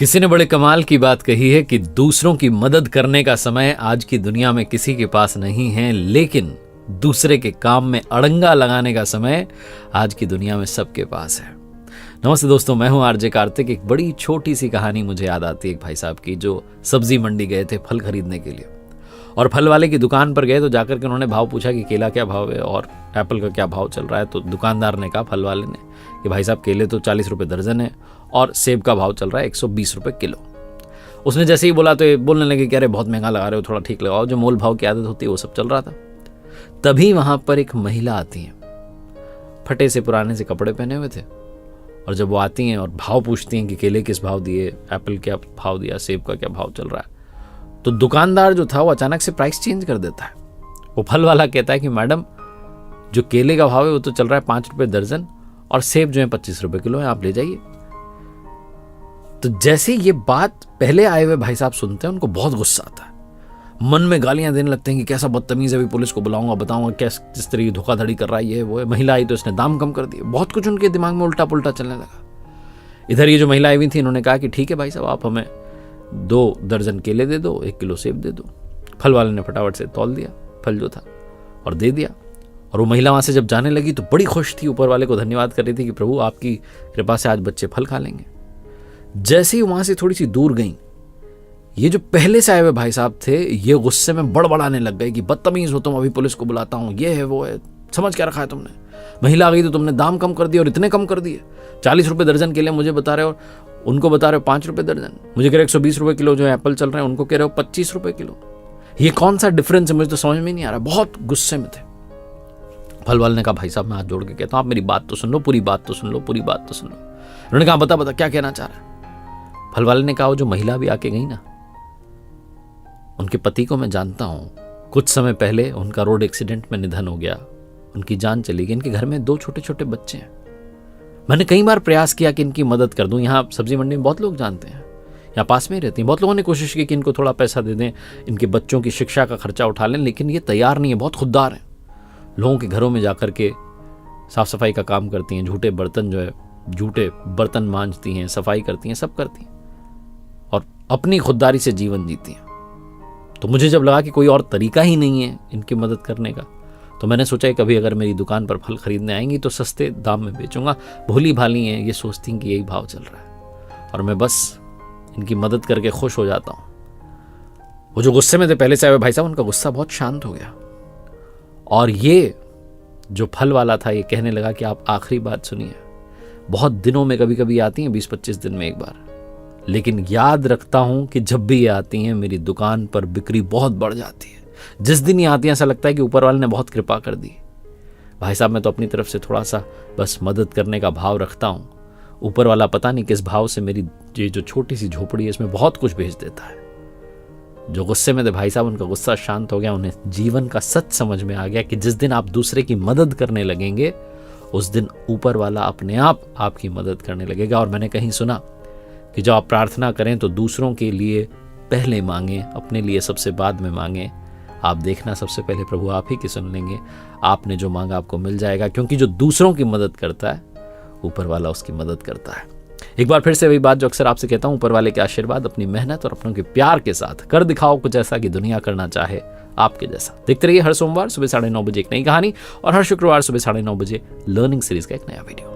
किसी ने बड़े कमाल की बात कही है कि दूसरों की मदद करने का समय आज की दुनिया में किसी के पास नहीं है, लेकिन दूसरे के काम में अड़ंगा लगाने का समय आज की दुनिया में सबके पास है। नमस्ते दोस्तों, मैं हूं आरजे कार्तिक। एक बड़ी छोटी सी कहानी मुझे याद आती है एक भाई साहब की, जो सब्जी मंडी गए थे फल खरीदने के लिए, और फल वाले की दुकान पर गए तो जाकर के उन्होंने भाव पूछा कि केला क्या भाव है और एप्पल का क्या भाव चल रहा है। तो दुकानदार ने कहा, फल वाले ने, कि भाई साहब केले तो 40 रुपये दर्जन है और सेब का भाव चल रहा है 120 रुपये किलो। उसने जैसे ही बोला तो ये बोलने लगे कि अरे बहुत महंगा लगा रहे हो, थोड़ा ठीक लगाओ, जो मोल भाव की आदत होती है वो सब चल रहा था। तभी वहां पर एक महिला आती है, फटे से पुराने से कपड़े पहने हुए थे, और जब वो आती हैं और भाव पूछती हैं कि केले किस भाव दिए, एप्पल क्या भाव दिया, सेब का क्या भाव चल रहा है, तो दुकानदार जो था वो अचानक से प्राइस चेंज कर देता है। वो फल वाला कहता है कि मैडम, जो केले का भाव है वो तो चल रहा है 5 रुपये दर्जन और सेब जो है 25 रुपये किलो है, आप ले जाइए। तो जैसे ये बात पहले आए हुए भाई साहब सुनते हैं, उनको बहुत गुस्सा आता है, मन में गालियां देने लगते हैं कि कैसा बदतमीज है, अभी पुलिस को बुलाऊंगा, बताऊंगा किस तरह की धोखाधड़ी कर रहा है, ये वो है। महिला आई तो इसने दाम कम कर दिए, बहुत कुछ उनके दिमाग में उल्टा पुल्टा चलने लगा। इधर ये जो महिला आई हुई थी, इन्होंने कहा कि ठीक है भाई साहब, आप हमें 2 दर्जन केले दे दो, 1 किलो सेब दे दो। फल वाले ने फटाफट से तौल दिया फल जो था और दे दिया। और वो महिला वहां से जब जाने लगी तो बड़ी खुश थी, ऊपर वाले को धन्यवाद कर रही थी कि प्रभु आपकी कृपा से आज बच्चे फल खा लेंगे। जैसे ही वहां से थोड़ी सी दूर गई, ये जो पहले से आए हुए भाई साहब थे, ये गुस्से में बड़बड़ाने लग गए कि बदतमीज हो तुम, अभी पुलिस को बुलाता हूं, ये है वो है, समझ क्या रखा है तुमने। महिला आ गई तो तुमने दाम कम कर दिए, और इतने कम कर दिए, 40 रुपये दर्जन के लिए मुझे बता रहे हो, उनको बता रहे हो 5 रुपये दर्जन, मुझे कह रहे 120 रुपये किलो जो एप्पल चल रहे हैं, उनको कह रहे हो 25 रुपये किलो। ये कौन सा डिफरेंस है, मुझे तो समझ में नहीं आ रहा। बहुत गुस्से में थे। फल वाले ने कहा, भाई साहब मैं हाथ जोड़ के कहता हूं, आप मेरी बात तो सुन लो, पूरी बात तो सुन लो, पूरी बात तो सुन लो। उन्होंने कहा, बता क्या कहना चाह रहा है। फल वाले ने कहा, वो जो महिला भी आके गई ना, उनके पति को मैं जानता हूं, कुछ समय पहले उनका रोड एक्सीडेंट में निधन हो गया, उनकी जान चली गई। इनके घर में 2 छोटे छोटे बच्चे हैं। मैंने कई बार प्रयास किया कि इनकी मदद कर दूं। यहाँ सब्जी मंडी में बहुत लोग जानते हैं, यहाँ पास में ही रहती हैं, बहुत लोगों ने कोशिश की कि इनको थोड़ा पैसा दे दें, इनके बच्चों की शिक्षा का खर्चा उठा लें, लेकिन ये तैयार नहीं है, बहुत खुददार है। लोगों के घरों में जाकर के साफ सफाई का काम करती हैं, झूठे बर्तन मांजती हैं, सफाई करती हैं, सब करती हैं, और अपनी खुददारी से जीवन जीती हैं। तो मुझे जब लगा कि कोई और तरीका ही नहीं है इनकी मदद करने का, तो मैंने सोचा कि कभी अगर मेरी दुकान पर फल खरीदने आएंगी तो सस्ते दाम में बेचूंगा। भोली भाली हैं, ये सोचती हैं कि यही भाव चल रहा है और मैं बस इनकी मदद करके खुश हो जाता हूं। वो जो गुस्से में थे पहले से आए भाई साहब, उनका गुस्सा बहुत शांत हो गया, और ये जो फल वाला था, ये कहने लगा कि आप आखिरी बात सुनिए, बहुत दिनों में कभी कभी आती हैं, 20-25 दिन में एक बार, लेकिन याद रखता हूं कि जब भी ये आती हैं मेरी दुकान पर बिक्री बहुत बढ़ जाती है। जिस दिन ये आती हैं ऐसा लगता है कि ऊपर वाले ने बहुत कृपा कर दी। भाई साहब मैं तो अपनी तरफ से थोड़ा सा बस मदद करने का भाव रखता हूं, ऊपर वाला पता नहीं किस भाव से मेरी ये जो छोटी सी झोपड़ी है इसमें बहुत कुछ भेज देता है। जो गुस्से में थे भाई साहब, उनका गुस्सा शांत हो गया, उन्हें जीवन का सच समझ में आ गया कि जिस दिन आप दूसरे की मदद करने लगेंगे, उस दिन ऊपर वाला अपने आप आपकी मदद करने लगेगा। और मैंने कहीं सुना कि जब आप प्रार्थना करें तो दूसरों के लिए पहले मांगे, अपने लिए सबसे बाद में मांगे। आप देखना, सबसे पहले प्रभु आप ही की सुन लेंगे, आपने जो मांगा आपको मिल जाएगा, क्योंकि जो दूसरों की मदद करता है, ऊपर वाला उसकी मदद करता है। एक बार फिर से वही बात जो अक्सर आपसे कहता हूं, ऊपर वाले के आशीर्वाद अपनी मेहनत और अपनों के प्यार के साथ कर दिखाओ कुछ ऐसा कि दुनिया करना चाहे आपके जैसा। देखते रहिए हर सोमवार सुबह 9:30 बजे एक नई कहानी, और हर शुक्रवार सुबह 9:30 बजे लर्निंग सीरीज का एक नया वीडियो।